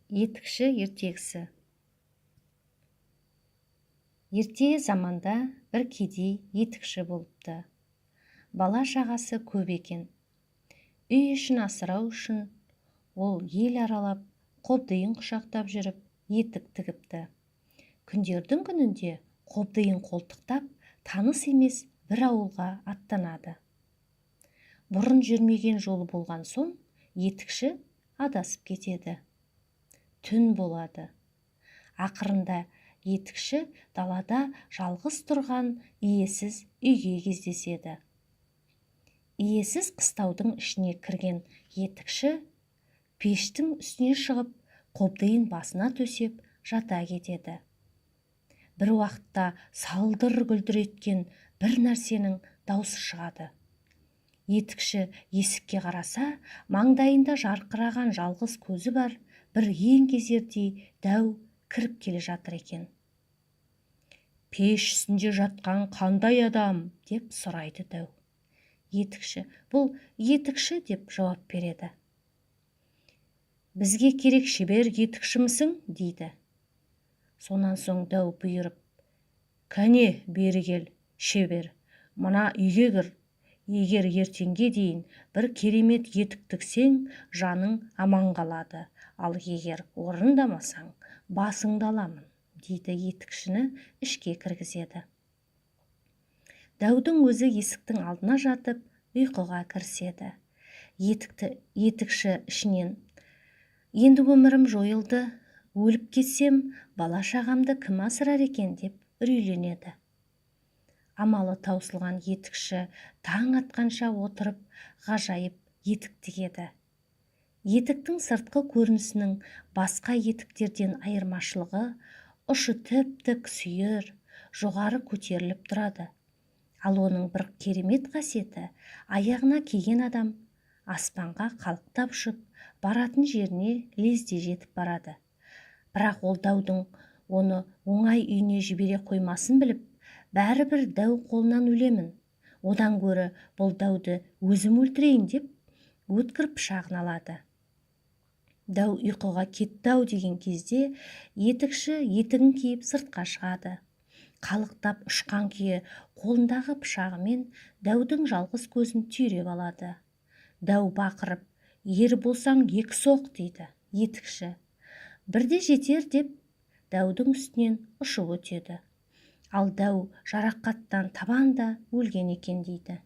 Етікші ертегісі. Ерте заманда бір кедей етікші болыпты. Бала шағасы көп екен. Үй ішін асырау үшін ол ел аралап, қобдиын құшақтап жүріп, етік тігіпті. Күндердің күнінде қобдиын қолтықтап, таныс емес бір ауылға аттанады. Бұрын жүрмеген жолы болған соң, етікші адасып кетеді. Түн болады. Ақырында етікші далада жалғыз тұрған иесіз үйге кездеседі. Иесіз қыстаудың ішіне кірген етікші пештің үстіне шығып, қобдиын басына төсеп жата кетеді. Бір уақытта салдыр-гүлдір еткен бір нәрсенің даусы шығады. Етікші есікке қараса, маңдайында жарқыраған жалғыз көзі бар бір еңгезердей дәу кіріп келе жатыр екен. «Пеш үстінде жатқан қандай адам?» деп сұрайды дәу. Етікші, «Бұл етікші» деп жауап береді. «Бізге керек шебер етікшімісің?» дейді. Сонан соң дәу бұйырып, «Кәне, бері кел, шебер, мына үйге кір. Егер ертеңге дейін бір керемет етік тіксең, жаның аман қалады. Ал егер орындамасаң, басыңды аламын», дейді етікшіні ішке кіргізеді. Дәудің өзі есіктің алдына жатып, ұйқыға кіріседі. Етікші ішінен, «Енді өмірім жойылды, өліп кетсем, бала шағамды кім асырар екен?» деп үрейленеді. Амалы таусылған етікші таң атқанша отырып, ғажайып етік тігеді. Етіктің сыртқы көрінісінің басқа етіктерден айырмашылығы ұшы тіп-тік сүйір, жоғары көтеріліп тұрады. Ал оның бір керемет қасиеті, аяғына киген адам аспанға қалықтап ұшып, баратын жеріне лезде жетіп барады. Бірақ ол дәудің оны оңай үйіне жібере қоймасын біліп, бәрібір дәу қолынан өлемін, одан гөрі бұл дәуді өзім өлтірейін деп, өткір пышағын алады. Дәу ұйқыға кетті-ау деген кезде етікші етігін киіп сыртқа шығады. Қалықтап ұшқан күйі қолындағы пышағымен дәудің жалғыз көзін түйреп алады. Дәу бақырып, «Ер болсаң екі соқ» дейді. Етікші, «Бірде жетер» деп дәудің үстінен ұшып өтеді. Ал дәу жарақаттан табанда өлген екен дейді.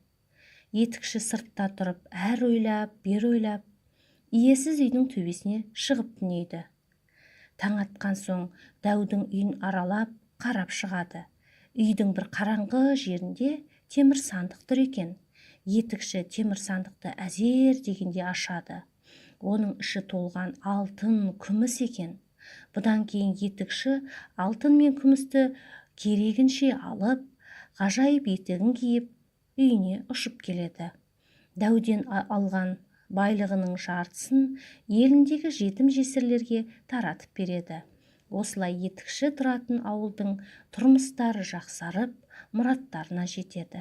Етікші сыртта тұрып, әр ойлап, бер ойлап, иесіз үйдің төбесіне шығып түнейді. Таң атқан соң дәудің үйін аралап, қарап шығады. Үйдің бір қараңғы жерінде темір сандық тұр екен. Етікші темір сандықты әзер дегенде ашады. Оның іші толған алтын, күміс екен. Бұдан кейін етікші алтын мен күмісті керегінше алып, ғажайып етігін киіп, үйіне ұшып келеді. Дәуден алған байлығының жартысын еліндегі жетім-жесірлерге таратып береді. Осылай етікші тұратын ауылдың тұрмыстары жақсарып, мұраттарына жетеді.